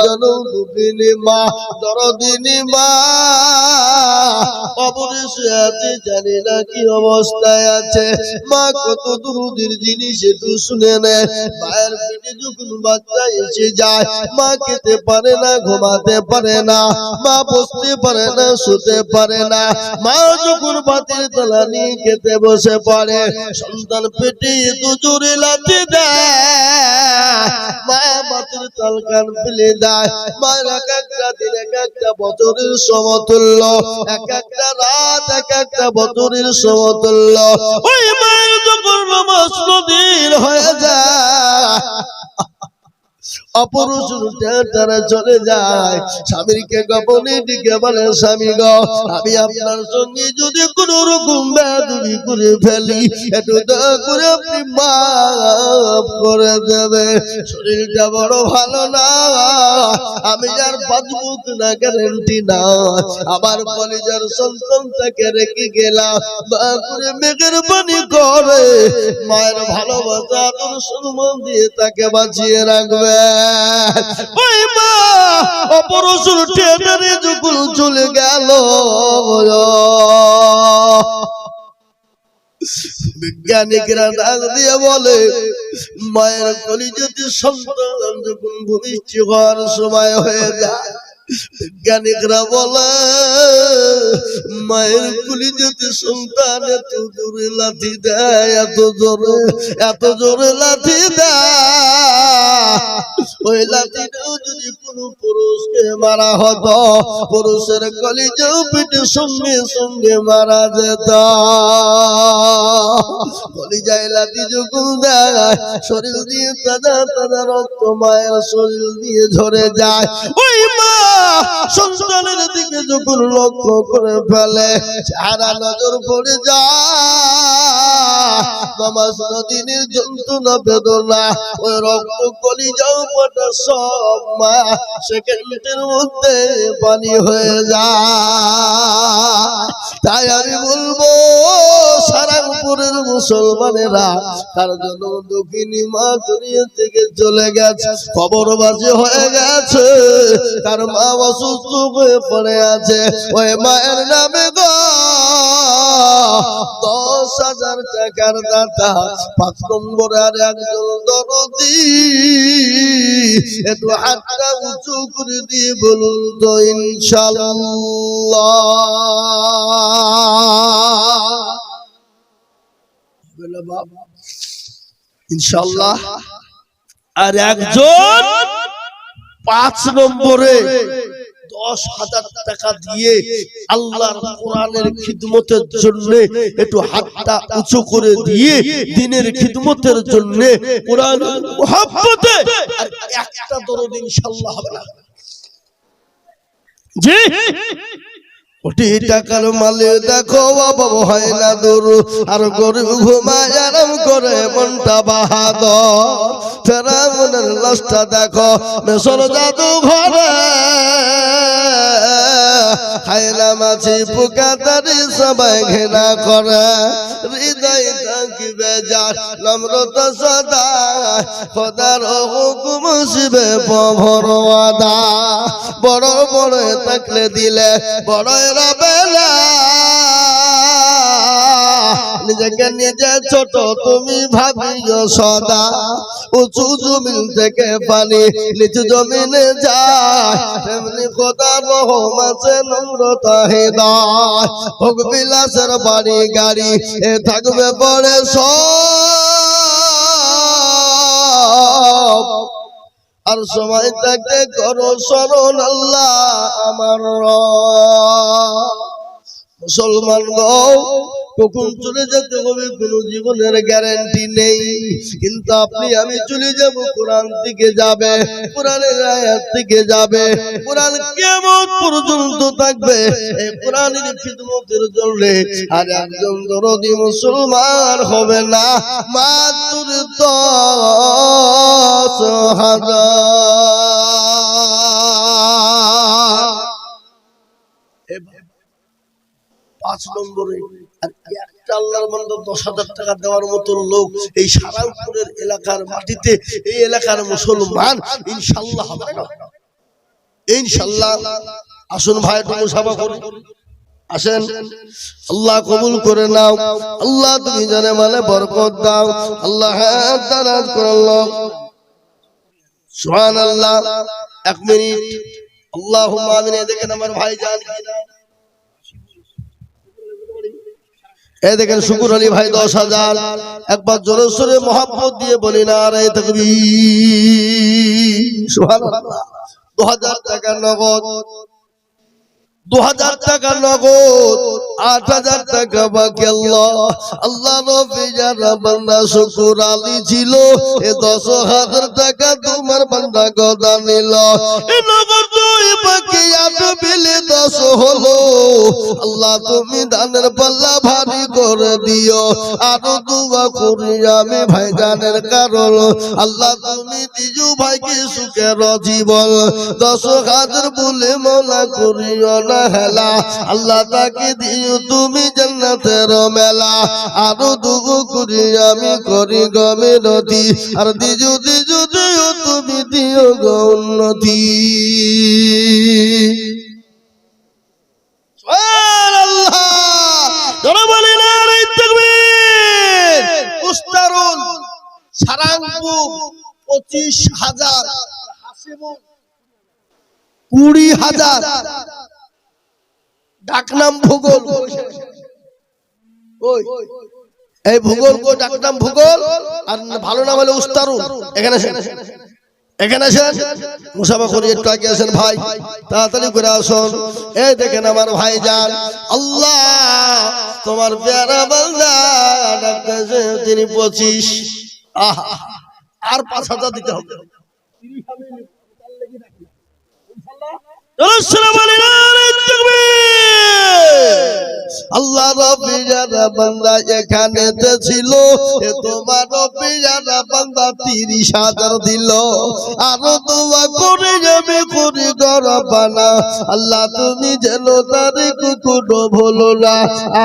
জনম দুঃখিনী মা, দরদিনী মা কবরে শুয়ে আছে, জানি না কি অবস্থায় আছে। মা কত দুরুদের জিনিস একটু শুনে নেয়। মায়ের পেটে যখন বাচ্চা এসে যায়, মা খেতে পারে না, ঘুমাতে পারে না, মা বসতে পারে না, শুতে পারে না। মা যখন ভাতের থালা নিয়ে খেতে বসে পড়ে, সন্তান পেটে এত জোরে লাথি দেয়, মা ভাতের থাল কান ফেলে দেয়। মায়ের এক একটা দিন এক একটা বছরের সমতুল্য, এক একটা রাত এক একটা বছরের সমতুল্য। ওই মায়ের যখন নামাজ দিন হয়ে যায়, অপরজন তারা চলে যায়, স্বামীকে গোপনে ডেকে বলে, স্বামী গো, আমি আপনার সঙ্গে যদি কোন রকম বেয়াদবি করে ফেলি, একটু দয়া করে আপনি মাফ করে দেবে। শরীরটা বড় ভালো না, আমি আর বাঁচবো কিনা গ্যারান্টি না, আবার কলেজের সন্তানটাকে রেখে গেলাম, দয়া করে মেঘের পানি করে মায়ের ভালোবাসা তোর সম্মান দিয়ে তাকে বাঁচিয়ে রাখবে। ওই মা অপরজন টেনে যখন চলে গেল, বিজ্ঞানীরা ডাক দিয়ে বলে, মায়ের কলিজাতে সন্তান যখন ভূমিষ্ঠ হওয়ার সময় হয়ে যায়, বিজ্ঞানীরা বলে মায়ের কলিজাতে সন্তান এত জোরে লাথি দেয়, এত জোরে লাথি দেয়, ওই লাঠিটাও যদি কোনো পুরুষকে মারা হতো, পুরুষের কলিজাও পিঠে সঙ্গে সঙ্গে মারা যেত। কলিজায় লাঠি যখন দেয়, শরীর দিয়ে তাজা তাজা রক্ত মায়ের শরীর দিয়ে ঝরে যায়। ওই মা সন্তানের দিকে যখন লক্ষ্য করে ফেলে, সারা নজর পড়ে যায়, নামাজ দিনের যন্ত্রণা বেদনা, ওই রক্ত কলিজাও পটা সব মা সেকেন্ডের মধ্যে পানি হয়ে যায়। তাই আমি বলবো সারা উপরের মুসলমানেরা, তার জন্য দক্ষিণী মা দুনিয়া থেকে চলে গেছে, কবরবাসী হয়ে গেছে, তার মা অসুস্থ হয়ে পড়ে আছে, ওই মায়ের নামে গো 10,000 টাকার দাতা, 5 নম্বর আর একজন দরদি, একটু হাতটা উঁচু করে দিয়ে বলুন তো ইনশাআল্লাহ। ইনশাআল্লাহ। আর একজন 5 নম্বরে 10,000 টাকা দিয়ে আল্লাহর কোরআনের খিদমতের জন্য একটু হাতটা উঁচু করে দিয়ে দ্বীনের খিদমতের জন্য কোরআনের মুহাব্বতে আর একটা দরুদ ইনশাআল্লাহ হবে না। জি কোটি টাকার মালে দেখো অভাব হয় না দূর, আর গরিব ঘুমায় আরাম করে মনটা বাহাদুর। ফেরাউনের লাশটা দেখো মিশর জাদু ঘরে, খায়লা মাছি পোকা তারি সবাই ঘৃণা করে, হৃদয় থাকিবে যার নম্রতা সদা, খোদার হুকুম শিবে প্রভর ওয়াদা। বড় বড় থাকলে দিলে বড় বেলা, নিজেকে নিজে ছোট তুমি ভাবিও সদা। উঁচু জমিন থেকে পানি নিচু জমিনে যায়, তেমনি খোদার রহম আছে নম্রতা হৃদয়। ভোগ বিলাসের বাড়ি গাড়ি এ থাকবে পরে সব, আর সময় থাকতে করো স্মরণ আল্লাহ আমার মুসলমান গো। কখন চলে যেতে হবে কোন জীবনের গ্যারান্টি নেই, কিন্তু আপনি আমি চলে যাব, কোরআন থেকে যাবে, কোরআনের আয়াত থেকে যাবে, কোরআন কিয়ামত পর্যন্ত থাকবে এই কোরআনের খিদমতের জন্য। আর একজন দরদি মুসলমান হবে না মাত্র 10,000। 5 নম্বরে আর একটা আল্লাহর বান্দা 10,000 টাকা দেওয়ার মতো লোক এই সারাউপুরের এলাকার মাটিতে, এই এলাকার মুসলমান ইনশাআল্লাহ হবে না। ইনশাআল্লাহ আসুন ভাই একটু মুসাফা করি আসেন আল্লাহ কবুল করে নাও আল্লাহ তুমি জানে মানে বরকত দাও আল্লাহ হাত দারাজ করে আল্লাহ সুবহানাল্লাহ 1 মিনিট আল্লাহুম্মা আমিন দেখেন আমার ভাই জান কিনা এই দেখেন শুকুর আলী ভাই 10,000 একবার জোরে সোরে মোহাব্বত দিয়ে বলি না রে তাকবীর সুবহানাল্লাহ 2000 টাকা নগদ 2000 টাকা নগদ 8000 টাকা বাকি আল্লাহ নবী যারা বান্দা শুকুর আলী ছিল এ 10,000 টাকা তোমার বান্দা গদা নিল এ নগদ দুই বাকি 8 মিলে 10 হলো আল্লাহ তুমি দানের পাল্লা ভারী করে দিও আরো দোয়া করি আমি ভাইজানের কারণ আল্লাহ তুমি দিজু ভাইকে সুখের জীবন 10,000 বলে মওলা করিও না হেলা আল্লাহ তাকে দিও তুমি জান্নাতের মেলা আরো দোয়া করি আমি করি গো মিনতি আর দিজু দিজু দিও তুমি দিও গো উন্নতি সারাংপুর 25,000 20,000 ডাকনাম ভূগোল এই ভূগোল কো ডাকনাম ভূগোল আর ভালো নাম হলো উস্তারুল এখানে আসেন মুসাফা করি একটু আগে আসেন ভাই তাড়াতাড়ি করে আসুন এই দেখেন আমার ভাই যান আল্লাহ তোমার প্যারা বান্দা ডাকতেছে তিনি 25 আর 5,000 দিতে হবে আল্লাহ রব্বি যারা বান্দা এখানেতে ছিল এ তোমার রব্বি যারা বান্দা 30,000 দিল আরো দোয়া করে যাবে করি গরবানা আল্লাহ তুমি যেন তার কুকুরো ভুলো না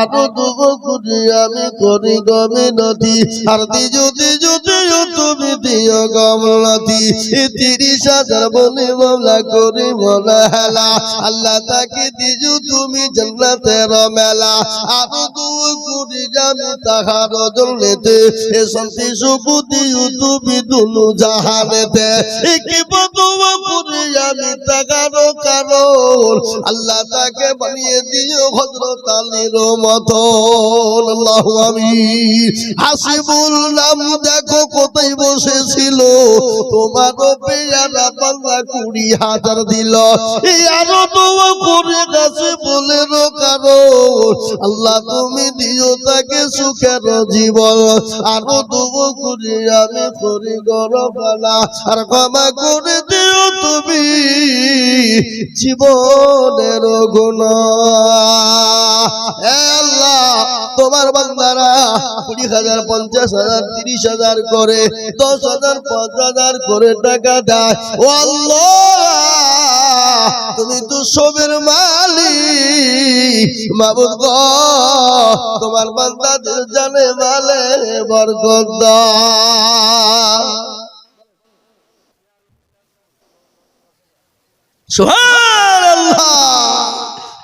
আরো দোয়া করি আমি করি গমিনতি আর দিজু তুমি দিও গমনতি 30,000 বলে মামলা করি মনে হেলা আল্লাহ তাকে দিজু তুমি জান্নাতের মেলা আরো দোয়া করি আমি তাহার জন্যতে এ শান্তি সুখ দিও তুমি দুনু জাহানেতে কি দোয়া করি আমি তাহার কারণ আল্লাহ তাকে বানিয়ে দিও হযরত আলীর মতন আল্লাহু আমিন হাসিবুল নাম দেখো কোথায় বসেছিল তোমার পেয়ারা বান্দা 20,000 দিল আরো দোয়া করে কাছে বলে কারণ আল্লাহ তুমি দিও তাকে সুখের জীবন আরো দোয়া করি আমি করি গরবানা আর ক্ষমা করে দিও তুমি জীবনের গুনাহ আল্লাহ তোমার বান্দারা 20,000 50,000 30,000 করে 10,000 5,000 করে টাকা দেয় ও আল্লাহ তুমি তো সবের মালিক মাবুদ গো তোমার বান্দাদের জানে মালে বরকত দাও সুবহানাল্লাহ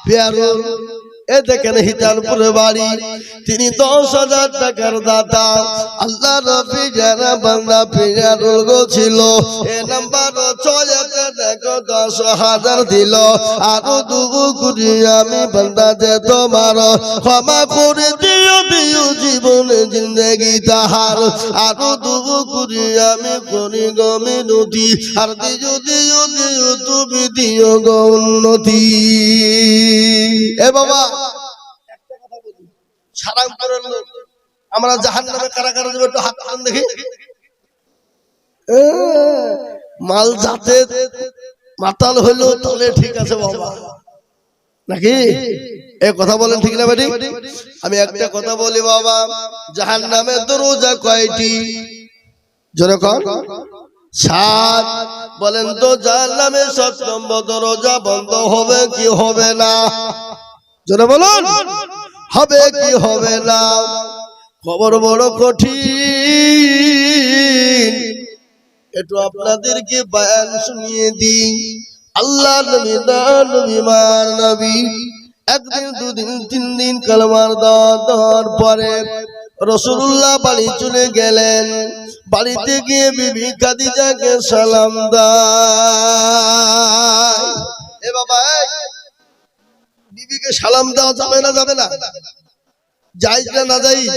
প্যারো এ দেখেন হিতালপুরে বাড়ি তিনি 10,000 টাকার দাতা আল্লাহ নবী যারা বান্দা পিয়ারুল গো ছিল এ নাম্বার 6 দেখো 10,000 দিল আরো দুগু করি আমি বান্দা যে তোমার ক্ষমা করে দিও জীবনে জিন্দেগি তাহার আরো দুগু করি আমি করি গো মিনতি আর দিও তুমি দিও গো উন্নতি এ বাবা সারাংপুরের লোক আমরা জাহান্নামে কারা কারা যাবে একটু হাত টান দেখি মাল যাতে মাতাল হইলো তাহলে ঠিক আছে বাবা নাকি এই কথা বলেন ঠিক না বেটি আমি একটা কথা বলি বাবা জাহান্নামে দরজা কয়টি জোরে কর 7 বলেন তো জাহান্নামে 7 নম্বর দরজা বন্ধ হবে কি হবে না জোরে বলুন হবে কি হবে না খবর বড় কঠিন একটু আপনাদেরকে বয়ান শুনিয়ে দিই আল্লাহ নবী নবী মার নবী একদিন দুদিন তিন দিন কালেমার দেওয়ার পরে রাসূলুল্লাহ বাড়ি চলে গেলেন। বাড়িতে গিয়ে বিবি খাদিজাকে সালাম দেয়। এ বাবা, বিবিকে সালাম দেওয়া যাবে না? যাবে না? জায়েজ না না জায়েজ?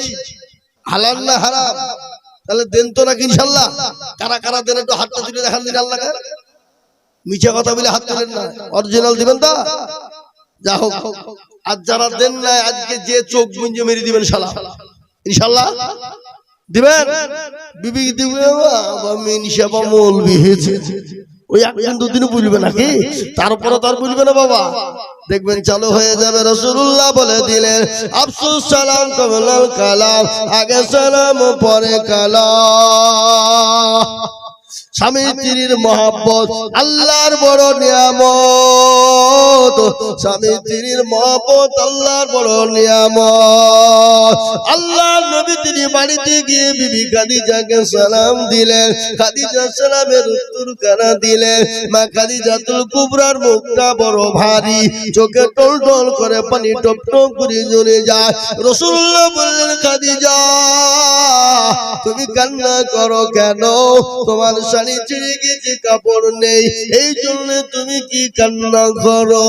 হালাল না হারাম? তাহলে দেন তো নাকি ইনশাআল্লাহ? কারা কারা দেন একটু হাতটা তুলে দেখান দিন আল্লাহকে। মিছে কথা বলে হাত তুলেন না, অরিজিনাল দিবেন তো? যা হোক, আর যারা দেন না আজকে যে চোখ গুঞ্জে মেরে দিবেন সালাম ইনশাআল্লাহ দিবেন। বিবি দিবে মিনশাবা মৌলবি হয়েছে, ওই একদিন দুদিন বুঝবে নাকি, তারপরে তার বুঝবে না বাবা। দেখবেন চালু হয়ে যাবে। রাসূলুল্লাহ বলে দিলেন আফসুস সালাম কবলাল কালাম, আগে সালাম পরে কালাম। স্বামী স্ত্রীর মহব্বত আল্লাহর বড় নিয়ামত, স্বামী স্ত্রীর মহব্বত আল্লাহর বড় নিয়ামত। আল্লাহর নবী তিনি বাড়িতে গিয়ে বিবি খাদিজাকে সালাম দিলেন। খাদিজা সালামের উত্তর কানা দিলেন। মা খাদিজাতুল কুবরার মুখটা বড় ভারী, চোখে টল টল করে পানি টপ টপ করে ঝরে যায়। রাসূলুল্লাহ বললেন খাদিজা তুমি কান্না করো কেন? তোমার শাড়ি ছিঁড়ে গেছে, কাপড় নেই, এই জন্য তুমি কি কান্না করো?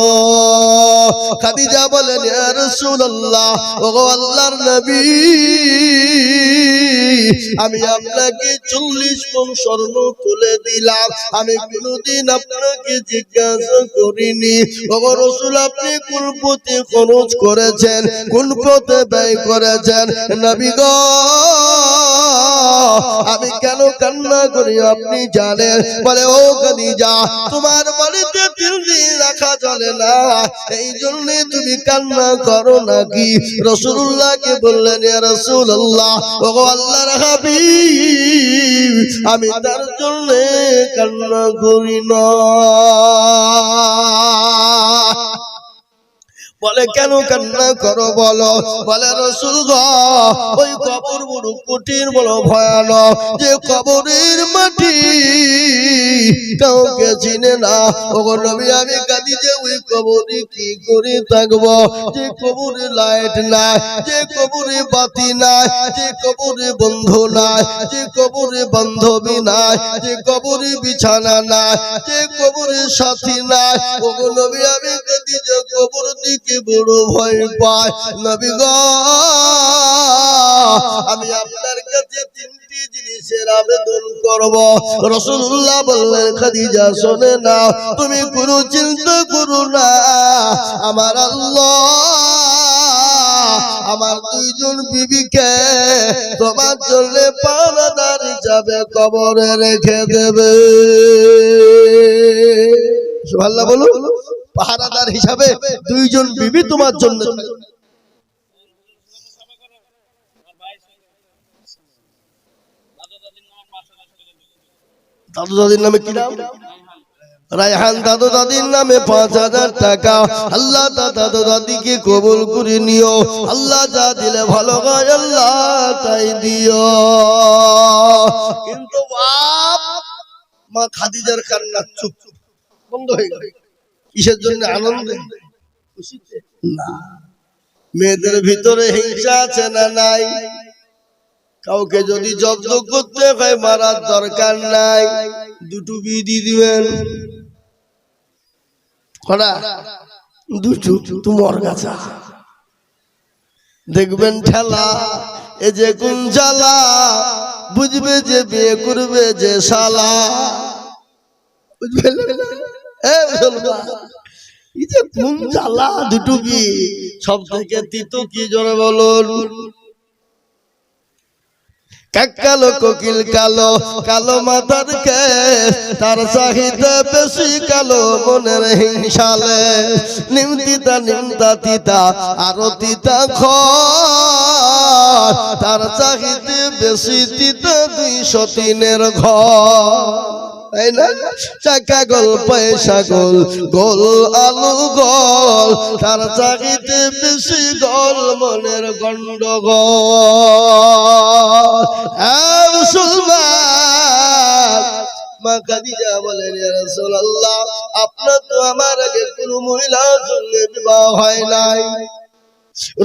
খাদিজা বলেন ইয়া রাসূলুল্লাহ, ওগো আল্লাহর নবী আমি আপনাকে 40 মণ স্বর্ণ তুলে দিলাম, আমি কোনদিন আপনাকে জিজ্ঞাসা করিনি ওগো রাসূল আপনি কোন পথে খরচ করেছেন, কোন পথে ব্যয় করেছেন। নবী গো আমি কেন কান্না করি আপনি জানেন? বলে ও খাদিজা তোমার বাড়িতে 3 দিন রাখা চলে না, এই জন্য তুমি কান্না করো নাকি? রাসূলুল্লাহকে বললেন ইয়া রাসূলুল্লাহ, ওগো আল্লাহর হাবিব আমি তার জন্য কান্না করি না। বলে কেন কান্না করো বলো? বলে রাসূল গো ওই কবর বড় কঠিন বড় ভয়ানক, যে কবরের মাটি কাউকে চিনে না। ওগো নবী আমি কাঁদি যে ওই কবরে কি করে থাকবো, যে কবরে লাইট নাই, যে কবরে বাতি নাই, যে কবরে বন্ধু নাই, যে কবরে বান্ধবী নাই, যে কবরে বিছানা নাই, যে কবরে সাথী নাই। ওগো নবী আমি কাঁদি যে কবর দিকে বড় ভয় পায়। নবী গো আমি আপনার কাছে 3টি জিনিসের আবেদন করব। রাসূলুল্লাহ বললেন খাদিজা শুনে নাও, তুমি কোনো চিন্তা করো না, আমার আল্লাহ আমার 2 জন বিবিকে তোমার জন্য পাহারাদার হিসাবে কবরে রেখে দেবে। সুবহানাল্লাহ বলুন। পাহারাদার হিসাবে 2 জন বিবি তোমার জন্য। দাদু দাদির নামে কি নাম? রায়হান দাদু দাদির নামে 5000 টাকা। আল্লাহ দাদু দাদিকে কবুল করে নিও। আল্লাহ যা দিলে ভালো হয় আল্লাহ তাই দিও। কিন্তু বাপ মা খাদিজার কান্না চুপ বন্ধ হয়ে গেল। কিসের জন্য? আনন্দে, খুশিতে না। মেয়েদের ভিতরে হিংসা আছে না নাই? কাউকে যদি জব্দ করতে হয় মারার দরকার নাই, 2টো বিয়ে দিবেন। কটা? 2টো। তোমার কাছে দেখবেন ঠেলা, এ যে কোন জ্বালা, বুঝবে যে বিয়ে করবে যে শালা। বুঝবেন? এই যে কোন জ্বালা, 2টো বিয়ে। সব থেকে তিতো কি জোরে বলুন? কালো কোকিল কালো, কালো মাথার কেশ, তার চাহিদা বেশি কালো মনের হিংসালে। নিমতিতা নিমতা তিতা আরো তিতা খর, তার চাহিদা বেশি তিতা 203 ঘর। তাই না? চাকা গোল পয়সা গোল, গোল আলু গোল, তার চাহিদা বেশি গোল মনের গন্ডগোল। মুসলমান মা খাদিজা বলেন ইয়া রাসূলুল্লাহ আপনার আমার আগে কোনো মহিলার সঙ্গে বিবাহ হয় নাই।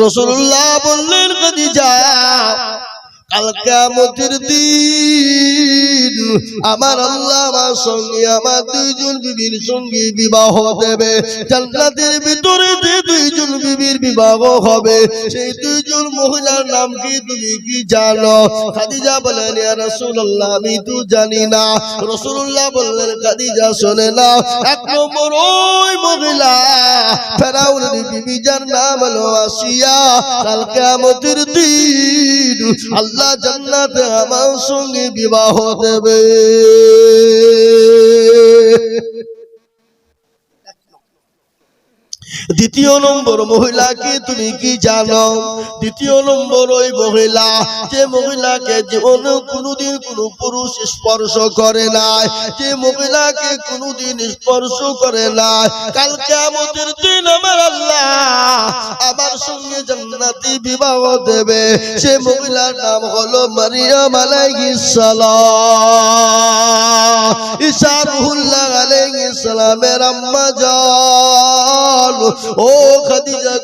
রাসূলুল্লাহ বললেন খাদিজা কাল কিয়ামতের দিন আমার আল্লাহ আমার সঙ্গে আমার দুইজন বিবির সঙ্গে বিবাহ দেবে। জান্নাতের ভিতরে যে দুইজন বিবির বিবাহ হবে সেই দুইজন মহিলার নাম কি তুমি কি জানো? খাদিজা বলেন ইয়া রাসূলুল্লাহ আমি তো জানি না। রাসূলুল্লাহ বললেন খাদিজা শুনে নাও, এক নম্বর ওই মহিলা ফেরাউনের বিবি যার নাম হলো আসিয়া। কাল কিয়ামতের দিন আল্লাহ জান্নাতে আমার সঙ্গে বিবাহ দেবে। দ্বিতীয় নম্বর মহিলা কি তুমি কি জানো? দ্বিতীয় নম্বর ওই মহিলা যে মহিলাকে জীবনে কোনোদিন কোনো পুরুষ স্পর্শ করে নাই, যে মহিলাকে কোনোদিন স্পর্শ করে নাই, কাল কিয়ামতের দিন আমার আল্লাহ আমার সঙ্গে জান্নাতি বিবাহ দেবে। সে মহিলার নাম হলো মারিয়াম আলাইহিস সালাম। ঈসা রুহুল্লাহ আলাইহিস সালামের আম্মা জান। ও খাদিজা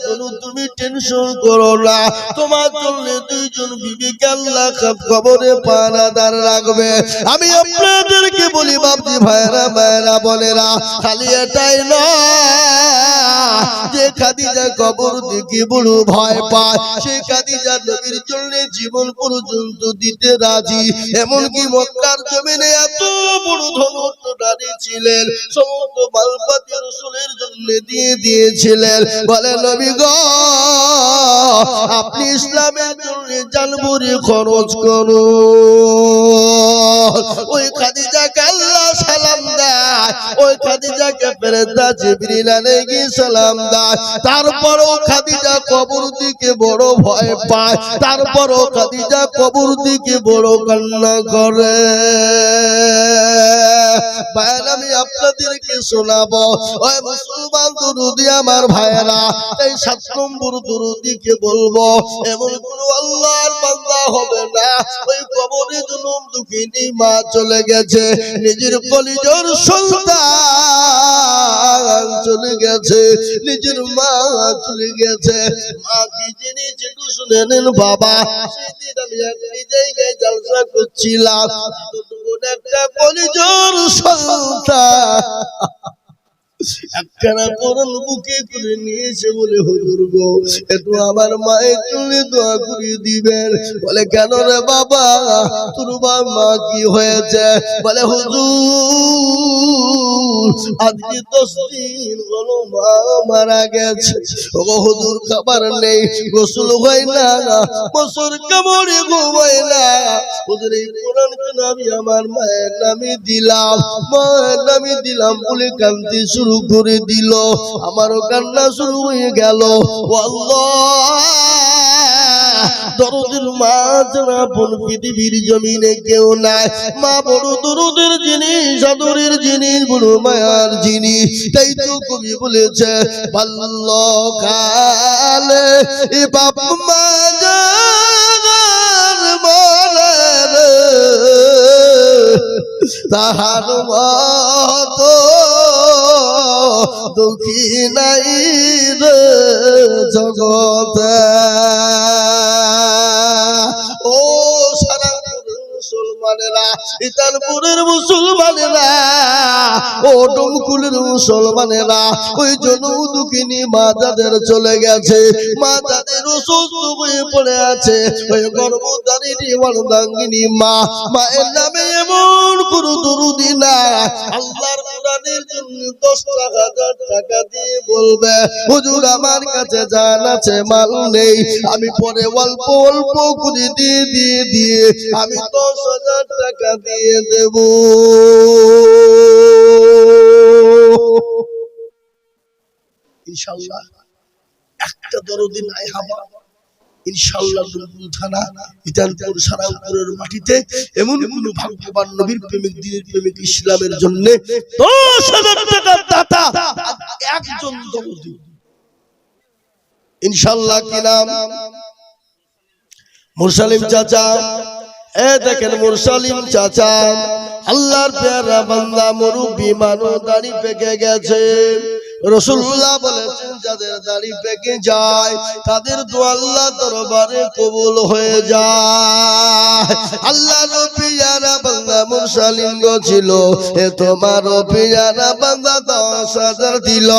তুমি টেনশন করো না, তোমার জন্য দুইজন বিবিকে আল্লাহ কবরে পানাদার রাখবে। আমি আপনাদেরকে বলি বাপজি ভাইরা মায়েরা বোনেরা, খালি এটাই নয় যে খাদিজা কবর দেখে বড় ভয় পায়, সে খাদিজা নবীর জন্য জীবন পর্যন্ত দিতে রাজি। এমনকি মক্কার জমিনে এত বড় ধনত্ব নারী ছিলেন, সমস্ত মালপাতি রাসূলের জন্য দিয়ে দিয়েছিলেন। বলে নবী গো আপনি ইসলামের জন্য জানবুরি খরচ করুন। ওই খাদিজাকে আল্লাহ সালাম দেয়, ওই খাদিজাকে ফেরেশতা জিবরিল আলাইহিস সালাম দেয়। তারপরও খাদিজা কবর দিকে বড় ভয় পায়, তারপরও খাদিজা কবর দিকে বড় কান্না করে। ভাইরা আমি আপনাদেরকে শোনাবো, ওই মুসলমান দুরুদি আমার ভাইরা, এই 7 নম্বর দুরুদিকে বলবো এমন কোন আল্লাহর বান্দা হবে না ওই কবরে জনম দুঃখিনী মা চলে গেছে, নিজের কলিজার সন্তান চলে গেছে, নিজের মা চলে গেছে। মা কি জিনিস একটু শুনে নেন বাবা। সেদিন আমি একটি জায়গায় জলসা করছিলাম, একটা কলিজার সন্তান একখানা কোরআন বুকে করে নিয়েছে। বলে হুজুর গো একটু আমার মায়ের জন্য দোয়া করে দিবেন। বলে কেন রে বাবা তোর মা কি হয়েছে? বলে হুজুর আজকে 10 দিন হলো মা মারা গেছে। ও হুজুর খাবার নেই, গোসল হয় না, বছর কামড়ে ঘুমায় না। হুজুর এই কোরআন কেন আমি আমার মায়ের নামে দিলাম, মায়ের নামে দিলাম বলে কাঁদতে শুরু করে দিল। আমারও কান্না শুরু হয়ে গেল। ও আল্লাহ দরদের মা যারা বোন পৃথিবীর জমিনে কেউ নাই। মা বড় দরদের জিনিস, আদরের জিনিস, বড় মায়ার জিনিস। তাই তো কবি বলেছে ভালো কালে এ বাপ মা জাগার বলে রে তাহার মতো দুঃখী নাই রে জগতে। ও সারা মুসলমানেরা, ইতানপুরের মুসলমানেরা, ও ডমকুলের মুসলমানেরা, ওই জনম দুঃখিনী মা যাদের চলে গেছে, মা যাদের অসুস্থ হয়ে পড়ে আছে, ওই গর্ভধারিণী অর্ধাঙ্গিনী মা, মায়ের নামে এমন কোন দরুদি না। আল্লাহর কোরআনের জন্য 10,000 টাকা দিয়ে বলবে হুজুর আমার কাছে জান আছে মাল নেই, আমি পরে অল্প অল্প করে দিয়ে আমি 10,000 টাকা দিয়ে দেব। ইনশাআল্লাহ একটা দরদি নাই হাবা ইনশাআল্লাহ দুলদুল থানা ইতানপুর সারাংপুরের মাটিতে এমন কোন ভাগ্যবান নবীর প্রেমিক, দ্বীনের প্রেমিক, ইসলামের জন্য 10,000 টাকার দাতা একজন দরদি ইনশাআল্লাহ। কি নাম? মুরসালিম চাচা এ দেখেন মুরসালিম চাচা আল্লাহর প্যারা বান্দা মুরব্বি মানুষ দাড়ি পেকে গেছে রাসূলুল্লাহ বলেছেন যাদের দাড়ি পেকে যায় তাদের দোয়া আল্লাহ দরবারে কবুল হয়ে যায় আল্লাহর প্যারা বান্দা মুরসালিম গো ছিল এ তোমার প্যারা বান্দা 10,000 দিল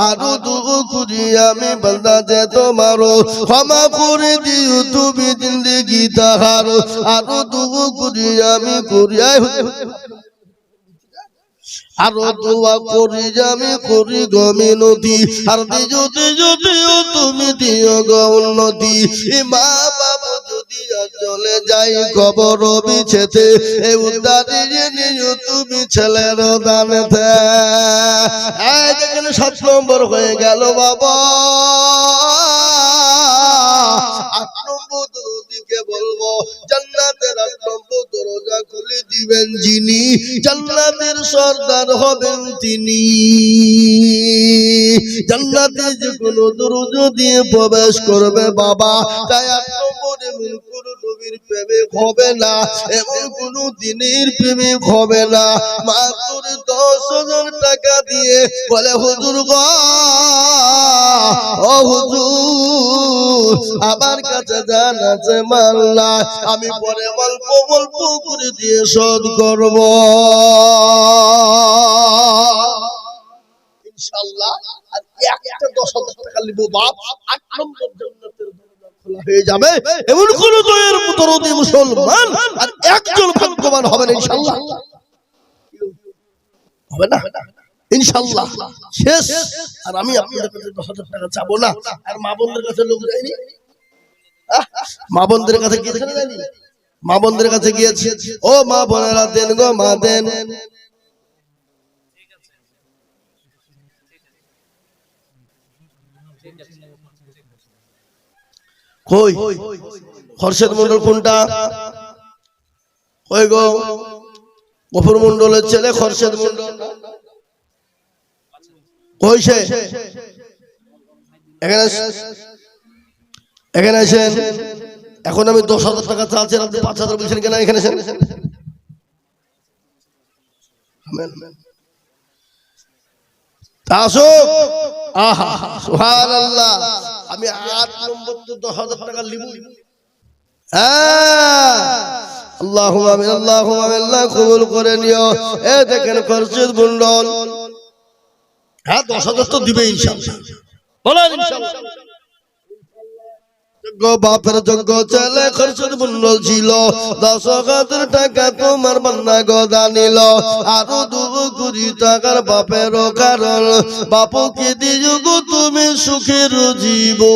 আর দুঃখ করি আমি বান্দা যে তোমার ক্ষমা করে দিও তুমি জিন্দেগি তাহার আর দুঃখ করি আমি করি আরো দোয়া করি আমি করি গো মিনতি আর দিও তুমি দিও গো উন্নতি মা বাবা যদি চলে যাই কবর বিছেতে এ উদ্ধারিয়ে নিও তুমি ছেলের দানেতে এই দেখেন 7 নম্বর হয়ে গেল বাবা 8 নম্বর দরদিকে বলবো জান্নাতের 8 নম্বর দরজা খুলে দিবেন যিনি জান্নাতের সরদার হবেন তিনি জান্নাতে যে কোনো দরজা দিয়ে প্রবেশ করবে বাবা তাই 8 নম্বরে কোন নবীর প্রেমিক হবে না এমন কোন দিনের প্রেমিক হবে না মাত্র 10,000 টাকা দিয়ে বলে হুজুর গো ও হুজুর আমার কাছে জান আছে মাল না আমি পরে অল্প করে দিয়ে শোধ করব ইনশাআল্লাহ আর একটা 10,000 টাকা নিব বাপ 8 নম্বর জান্নাতের দরজা খোলা হয়ে যাবে এমন কোন দয়ের দরদি মুসলমান আর একজন ভাগ্যবান হবেন ইনশাআল্লাহ হবে না ইনশাআল্লাহ শেষ আর আমি আপনাদের কাছে 10,000 টাকা চাবো না আর মা বোনদের কাছে লোক যায়নি মা বোনদের কাছে গিয়েছেন জানি মা বোনদের কাছে গিয়েছে ও মা বোনেরা দেন গো মা দেন কই খরশেদ মন্ডল কোনটা কই গো গফুর মন্ডলের ছেলে খরশেদ মন্ডল কই সে এখানে আসেন এখন আমি 10,000 টাকা চাচ্ছি আপনি 5,000 বলছেন কেন এখানে আসেন আসো আহা সুবহানাল্লাহ আমি 8 নম্বর তো 10,000 টাকা লিব আল্লাহুম্মা আমিন আল্লাহুম্মা আমিন আল্লাহ কবুল করে নিও এ দেখেন খরশেদ মন্ডল হ্যাঁ 10,000 তো দিবে ইনশাআল্লাহ বলেন ইনশাআল্লাহ যোগ্য বাপের যোগ্য ছেলে খরশেদ মন্ডল ছিল 10,000 টাকা তোমার বান্না গদা নিল আরো 2 কোটি টাকার বাপের কারণ বাপকে দিও গো তুমি সুখের জীবন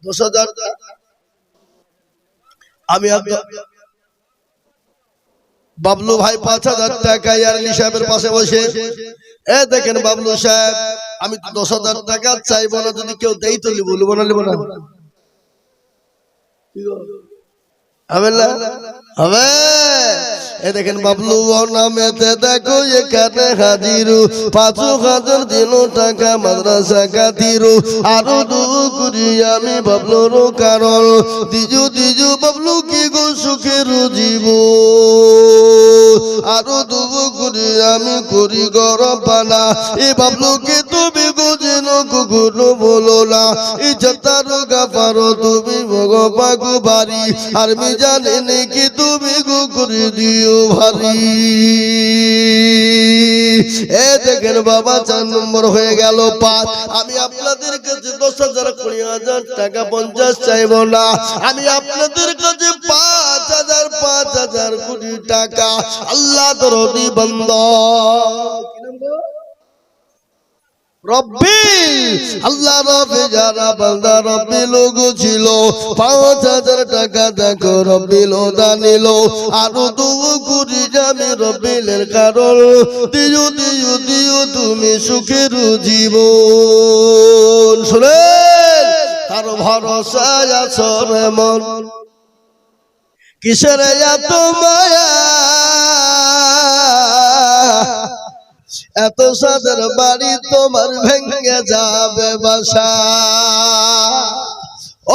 10,000 আমি বাবলু ভাই 5,000 টাকা ইয়ারলি সাহেবের পাশে বসে এ দেখেন বাবলু সাহেব আমি 10,000 টাকা চাইবো না যদি কেউ দেই তো বলবো না লিব না হবে না হবে এ দেখেন বাবলু নামেতে দেখো এখানে হাজির 5,000 দিল টাকা মাদ্রাসা খাতির আরো 2 কোটি আমি বাবলুর কারণ দিজু বাবলু কি গো সুখের জীবন আরো 2 কোটি আমি করি গরবানা এ বাবলুকে তুমি গোজেন কুকুর বলো না এই যতার গাফারো তুমি ভগবাগু বাড়ি আর মি জানে নাকি তুমি কুকুর দিও ভারী এ দেখেন বাবা 4 নম্বর হয়ে গেল 5 আমি আপনাদের কাছে 10,000 20,000 টাকা 50 চাইবো না আমি আপনাদের কাছে 5,000 কোটি টাকা আল্লাহ দরদি বান্দা রব্বি আল্লাহ রব্বি যারা বান্দা রব্বি লোগো ছিল 5,000 টাকা দেখো রব্বি লোদা নিল আরো 2 কোটি আমি রব্বিলের কারণ দিও তুমি সুখের জীবন শুনেন তার ভরসায় আছো রে মন কিসের এত মায়া এত সাদের বাড়ি তোমার ভেঙে যাবে বাসা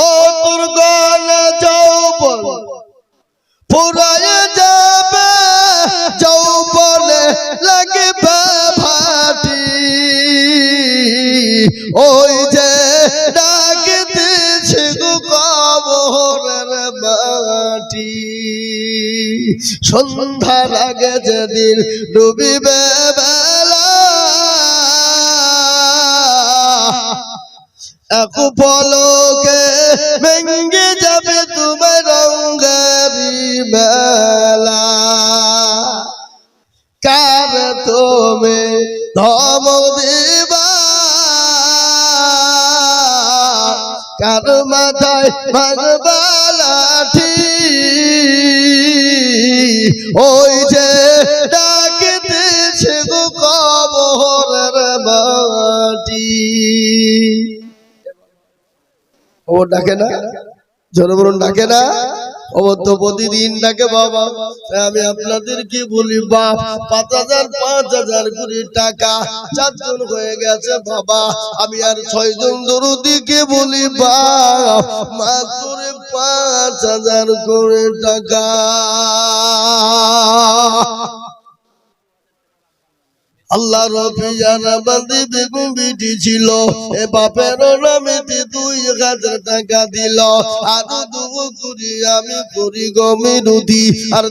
ও দুর্গ ফুরায় যাবে যৌবনে লাগবে ভাটি ওই যে ডাকতেছে গো কবরের মাটি সন্ধ্যা লাগে যেদিন ডুবিবে বেলা এক পলকে ভেঙে যাবে তোমার রঙেরি মেলা কার তুমি ধমক দিবা কার মাথায় মারবা লাঠি ওই যে ডাকতেছে গো কবরের মাটি ও ডাকে না জোরে বলুন ডাকে না ও তো প্রতিদিন ডাকে বাবা আমি আপনাদেরকে বলি বাপ 5,000 করে টাকা 4 জন হয়ে গেছে বাবা আমি আর 6 জন দরুদিকে বলি বাপ মাত্র 5,000 করে টাকা আল্লাহ রবিয়ানা বান্দি বেগম বিটি ছিল এ বাপের নামেতে 2,000 টাকা দিল আর দুবো করি আমি করি গমিরুদি আর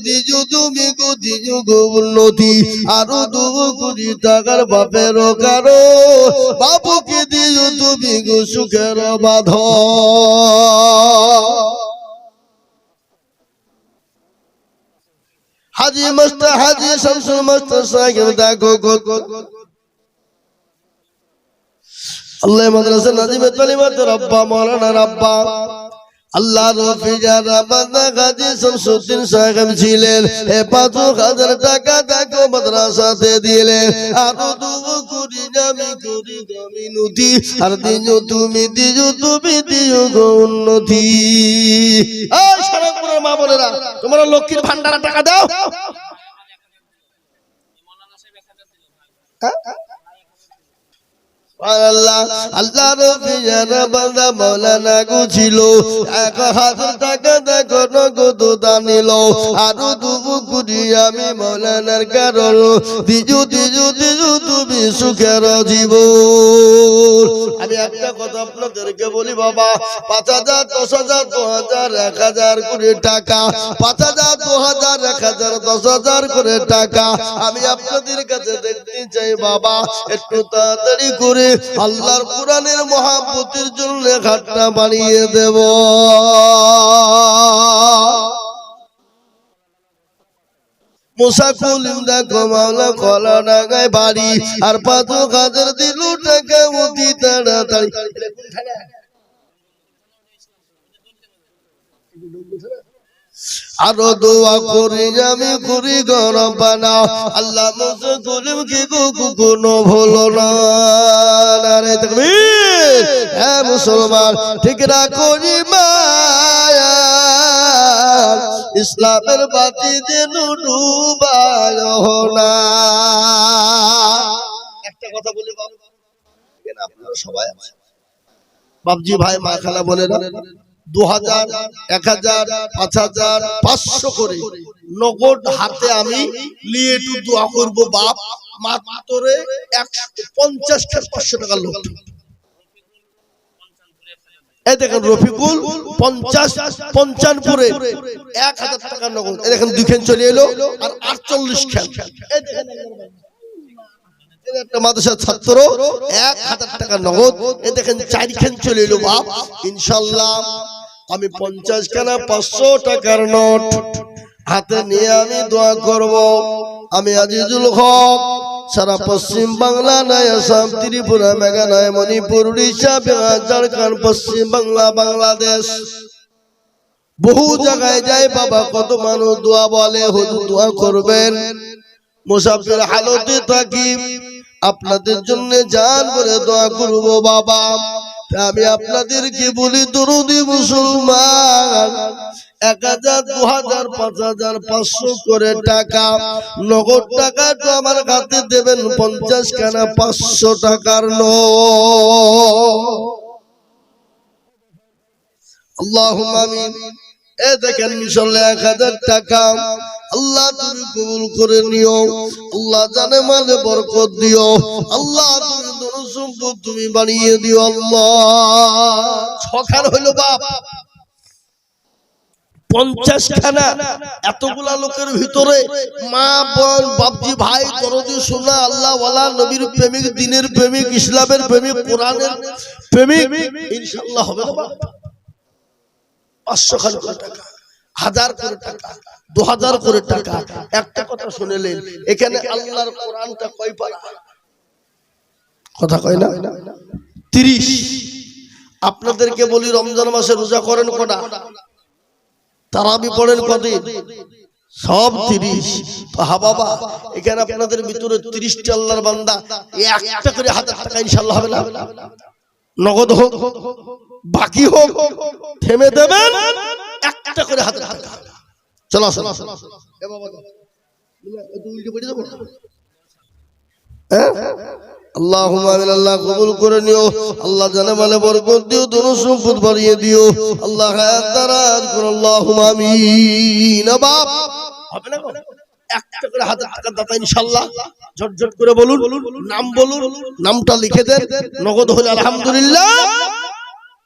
দিজু তুমি গো দিজু গো উন্নতি আর দুবো করি টাকার বাপের কারো বাবুকে দিজু তুমি গো সুখের বাঁধ হাজি মস্ত হাজি শামসুল মস্ত সাহেব দেখো আল্লাহ মাদ্রাসা নাজিমে তালিমাত রব্বা মাওলানা রব্বা আল্লাহ রফিজানা বান্দা গাজী শামসুদ্দিন সাহেব ছিলেন এ 5,000 টাকা দেখো মাদ্রাসাতে দিলেন আর দুবো করি আমি করি গমিনুতি আর দিজু তুমি দিজু গো উন্নতি এই সারাপুরের মা বোনেরা তোমরা লক্ষ্মীর ভান্ডারে টাকা দাও আল্লাহ আল্লাহ রফিজানা বান্দা মাওলানা গো ছিল 1,000 টাকা দেখো নগদ দানিল আর দুবো করি আমি মাওলানার কারণ দিজু তুমি সুখের জীবন আমি একটা কথা আপনাদেরকে বলি বাবা 5,000 10,000 2,000 1,000 করে টাকা 5,000 2,000 1,000 10,000 করে টাকা আমি আপনাদের কাছে দেখতে চাই বাবা একটু তাড়াতাড়ি করে আল্লাহর কোরআনের মহব্বতের জন্য ঘাটটা বানিয়ে দেব মুসাকুল দেখো মাওলা কলা ডাঙায় বাড়ি আর 5,000 দিল টাকা অতি তাড়াতাড়ি আরো দোয়া করি আমি করি গরম বানা আল্লাহ মুসাকুলিম কি কোনো ভুলো না রে তাকবীর হ্যাঁ মুসলমান ঠিক রাখো মায়া ইসলামের বাতি যেন ডুবায় না একটা কথা বলি বাবা আপনারা সবাই বাবজি ভাই মা খালা বলে না 2,000 1,000 5,000 500 করে নগদ হাতে আমি নিয়ে একটু দোয়া করব বাপ মাত্র 150 থেকে 500 টাকা লোক এই দেখেন রফিকুল 55 1,000 টাকা নগদ এই দেখেন 2 খান চলে এলো আর 48 খান এই দেখেন একটা মাদ্রাসার ছাত্র 1,000 টাকা নগদ এই দেখেন 4 খান চলে এলো বাপ ইনশাআল্লাহ আমি 50 খানা 500 টাকার নোট হাতে নিয়ে আমি দোয়া করব আমি আজিজুল হক সারা পশ্চিম বাংলা নাই আসাম ত্রিপুরা মেঘালয় মণিপুর উড়িষ্যা বিহার ঝাড়খণ্ড পশ্চিম বাংলা বাংলাদেশ বহু জায়গায় যায় বাবা কত মানুষ দোয়া বলে হুজুর দোয়া করবেন মুসাফির হালতে থাকি আপনাদের জন্য জান করে দোয়া করব বাবা আমি আপনাদেরকে বলি দরুদি মুসলমান 1,000 2,000 5,000 500 করে টাকা নগদ টাকা তো আমার হাতে দেবেন 50 খানা 500 টাকার নোট আল্লাহুম্মা আমিন এ দেখেন মিশলে 1000 টাকা আল্লাহ তুমি কবুল করে নিও আল্লাহ জানে মালে বরকত দিও আল্লাহ তুমি ধন সম্পদ তুমি বানিয়ে দিও আল্লাহ 6 খান হইল বাপ 50 খানা এতগুলা লোকের ভিতরে মা বোন বাপজি ভাই দরদি সোনা আল্লাহ ওয়ালা নবীর প্রেমিক দ্বীনের প্রেমিক ইসলামের প্রেমিক কোরআনের প্রেমিক ইনশাআল্লাহ হবে না বাপ 500 খান করে টাকা 1000 করে টাকা 2000 করে টাকা একটা কথা শুনেলেন এখানে আল্লাহর কোরআনটা কয় পারা কথা কয় না 30 আপনাদেরকে বলি রমজান মাসে রোজা করেন কটা তারাবি পড়েন কদিন সব 30 তো হা বাবা এখানে আপনাদের ভিতরে 30 টা আল্লাহর বান্দা একটা করে 1000 টাকা ইনশাআল্লাহ হবে না নগদ হোক বাকি হোক থেমে দেবেন একটা করে 1000 টাকা চলো চলো এ বাবা তুই উল্টে পড়ে যাবো আল্লাহুম্মা আমিন আল্লাহ কবুল করে নিও আল্লাহ জানে মালে বরকত দিও ধন সম্পদ বাড়িয়ে দিও আল্লাহ হায়াত দারাজ করো আল্লাহুম্মা আমিন বাপ হবে না একটা করে 1000 টাকা দাতা ইনশাআল্লাহ ঝটঝট করে বলুন নাম বলুন নামটা লিখে দেন নগদ হলে আলহামদুলিল্লাহ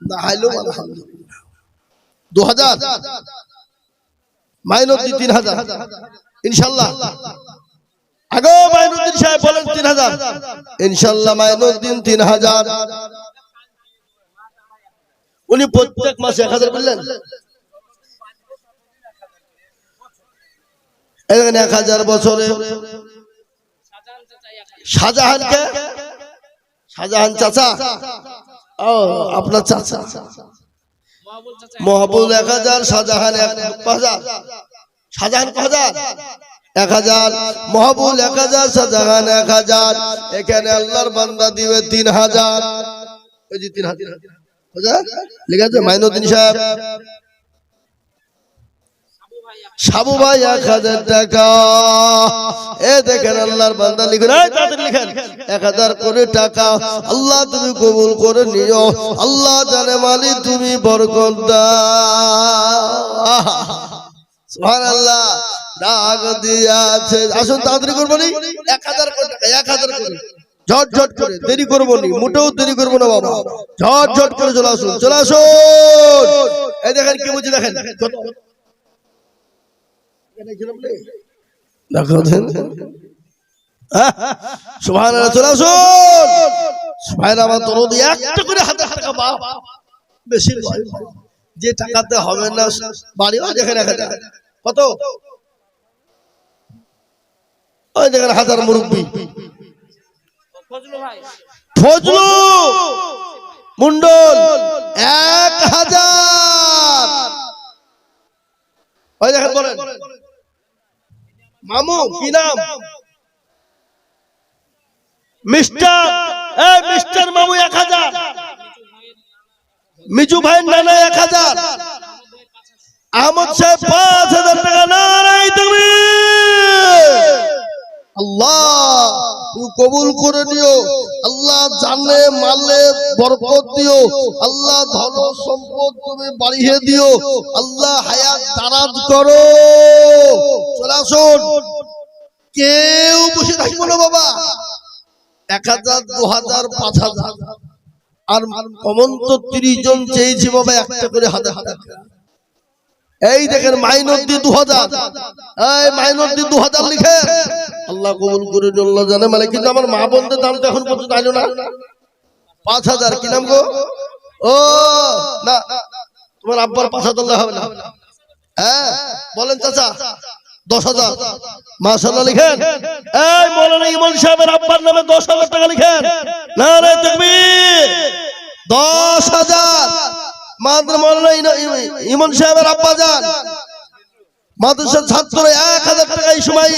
না হইলো আলহামদুলিল্লাহ 2000 মাইনাস 3000 ইনশাআল্লাহ আগো মাইনুদ্দিন সাহেব বলেন 3000 ইনশাআল্লাহ মাইনুদ্দিন 3000 উনি প্রত্যেক মাসে 1000 বললেন এখানে 1000 বছরে শাহজাহানকে শাহজাহান চাচা ও আপনার চাচা মহবুব 1000 শাহজাহান 1000 শাহজাহান 1000 মহবুল 1000 শাহজাহান 1000 এখানে আল্লাহর বান্দা দিবে 3000 ওই যে 3000 বুঝা লেখা আছে মাইনুদ্দিন সাহেব সাবু ভাই 1000 টাকা এ দেখেন আল্লাহর বান্দা লিখুন এই তাদের লিখেন 1000 করে টাকা আল্লাহ তুমি কবুল করে নিও আল্লাহ জানে মালিক তুমি বরকত দাও সুবহানাল্লাহ ডাক দিয়াছে আসুন তাড়াতাড়ি করবো নি 1000 করে টাকা 1000 করে ঝট ঝট করে দেরি করবো নি মোটেও দেরি করবো না বাবা ঝট ঝট করে চলে আসুন এই দেখেন কি বুঝি দেখেন সুবহানাল্লাহ চলে আসুন সুবহানাল্লাহ আমার দরদি একটা করে 1000 টাকা বাপ বেশি যে টাকাতে হবে না বাড়ি দেখেন 1000 কত ওই দেখেন 1000 মুরব্বি ফজলু মন্ডল 1000 ওই দেখেন বলেন মামু কি নাম মিস্টার মামু 1000 মিজু ভাই নানা 1000 আহমদ সাহেব 5000 টাকা নারায়ে তাকবীর আল্লাহ তুমি কবুল করে নিও আল্লাহ জানে মালে বরকত দিও আল্লাহ ধন সম্পদ তুমি বাড়িয়ে দিও আল্লাহ হায়াত দারাজ করো চলে আসুন কেউ বসে থাকবো না বাবা 1000 2000 5000 আর কমন তো 30 জন চেয়েছি বাবা একটা করে 1000 এই দেখেন মাইনুদ্দিন 2000 এই মাইনুদ্দিন 2000 লিখে আল্লাহ কবুল করে আল্লাহ জানে মানে কিন্তু আমার মা বোনদের দামটা এখন পর্যন্ত আইলো না 5000 কি নাম গো ও না তোমার আব্বার 5000 হবে না হ্যাঁ বলেন চাচা 10000 মাশাআল্লাহ লিখেন এই মাওলানা ইমন সাহেবের আব্বার নামে 10000 টাকা লিখেন নারে তাকবীর 10000 মাদ্রাসা মাওলানা ইমন সাহেবের আব্বা জান মাদ্রাসার ছাত্র 1000 টাকা এই সময়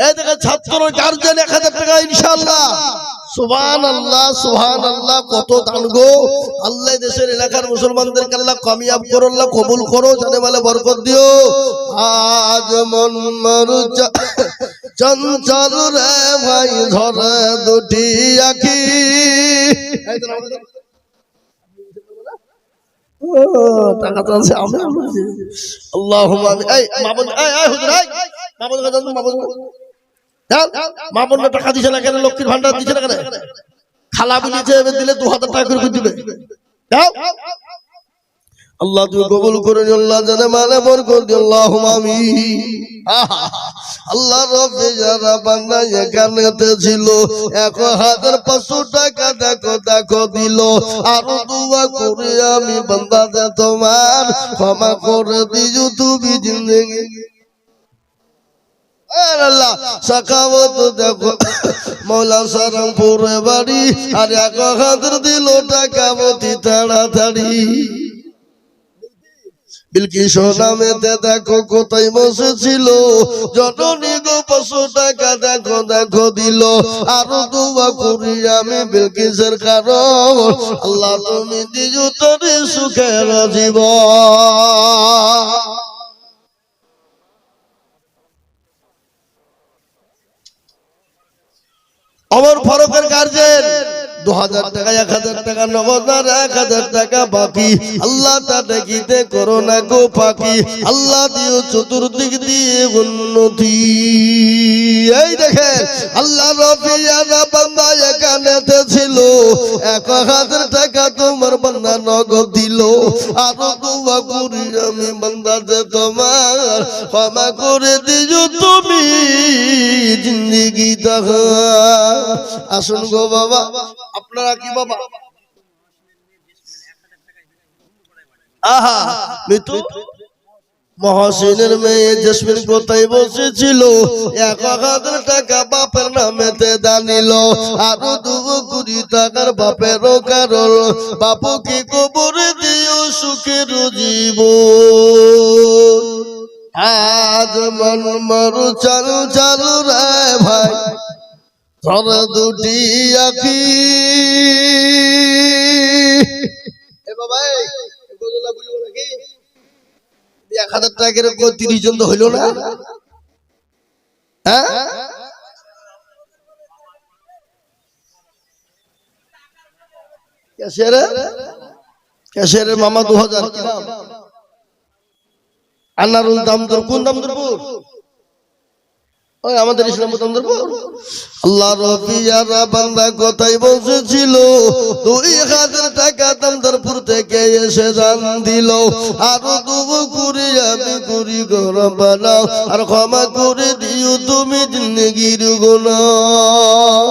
এই দেখেন ছাত্র গার্জিয়ান 1000 টাকা ইনশাআল্লাহ সুবহানাল্লাহ সুবহানাল্লাহ কত দান গো আল্লাহ দেশের এলাকার মুসলমানদেরকে আল্লাহ কামিয়াব করো আল্লাহ কবুল করো জানে বলে বরকত দিও আজ মন মরু চঞ্চল রে ভাই ধরে দুটি আঁখি টাকা তো আছে আমি আল্লাহুম্মা আমিন। এই মামুন, এই হুজুর, এই মামুন কাছে মামুন মামুন টাকা দিছে না কেন? লক্ষ্মীর ভান্ডার দিছে না কেন? খালা বলেছে এবার দিলে 2000 টাকা করে দিবে। দাও আল্লাহ তুমি কবুল করে নিও, আল্লাহ জানে মানে বরকত দিও, আল্লাহুম্মা আমিন। আল্লাহ রব্বে যারা বান্দা এখানেতে ছিল 1500 টাকা দেখো দেখো দিল, আর দোয়া করে আমি বান্দাদের তোমার ক্ষমা করে দিও তুমি জিন্দেগি। আল্লাহ সাকাওয়াত দেখো মৌলা সারামপুরে বাড়ি, আর 1000 দিল টাকা মতি তাড়াতাড়ি। বিলকিস নামেতে দেখো কোথায় বসেছিল, জননী গো 500 টাকা দেখো দেখো দিল, আরো দোয়া করি আমি বিলকিসের কারণ আল্লাহ তুমি দিও তোর সুখের জীবন। আমার ফারুকের গার্জেন 2000 টাকা 1000 টাকা নগদ আর 1000 টাকা বাকি, আল্লাহ তা দেখিতে করো না গো পাকি, আল্লাহ দিও চতুর্দিক দিয়ে উন্নতি। এই দেখেন আল্লাহ রবিয়ানা বান্দা এখানেতে ছিল 1000 টাকা তোমার বান্দা নগদ দিল, আর দোয়া করি আমি বান্দা যে তোমার ক্ষমা করে দিও তুমি জিন্দেগি দেখা। আসুন গো বাবা, আপনারা কি বাবা আহা মিতু মহসিনের মেয়ে জেসমিন কোথায় বসেছিল 1000 টাকা বাপের নামেতে দানিল, আরো 2 টাকার বাপেরও কারণ বাপুকে কবরে দিও সুখের জীবন। আজ মন মরু চালু চালু রে ভাই তোর দুটি আখি। এ বাবা এই গজলা বলবো নাকি? 1000 টাকার 30 জন তো হইল না? হ্যাঁ ক্যাশিয়ারের মামা 2000 কি নাম? আনারুল দামদর। কোন দামদরপুর? ওই আমাদের ইসলামপুর দামদরপুর। আল্লাহ রবিয়ারা বান্দা কোথায় বসেছিল 2000 টাকা দামদরপুর থেকে এসে দান দিল, আরো দুবো করি আমি করি গরম বানাও, আর ক্ষমা করে দিও তুমি জিন্দেগির গুনাহ।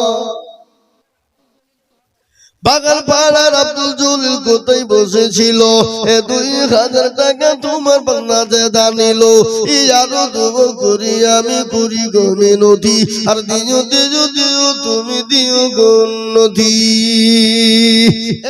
বাগান পাড়ার আব্দুল জলিল কোথায় বসেছিল 2000 টাকা তোমার বান্দাতে দানিল, আরো দুবো করি আমি করি গো মিনতি, আর দিও দিও দিও তুমি দিও গো নদী।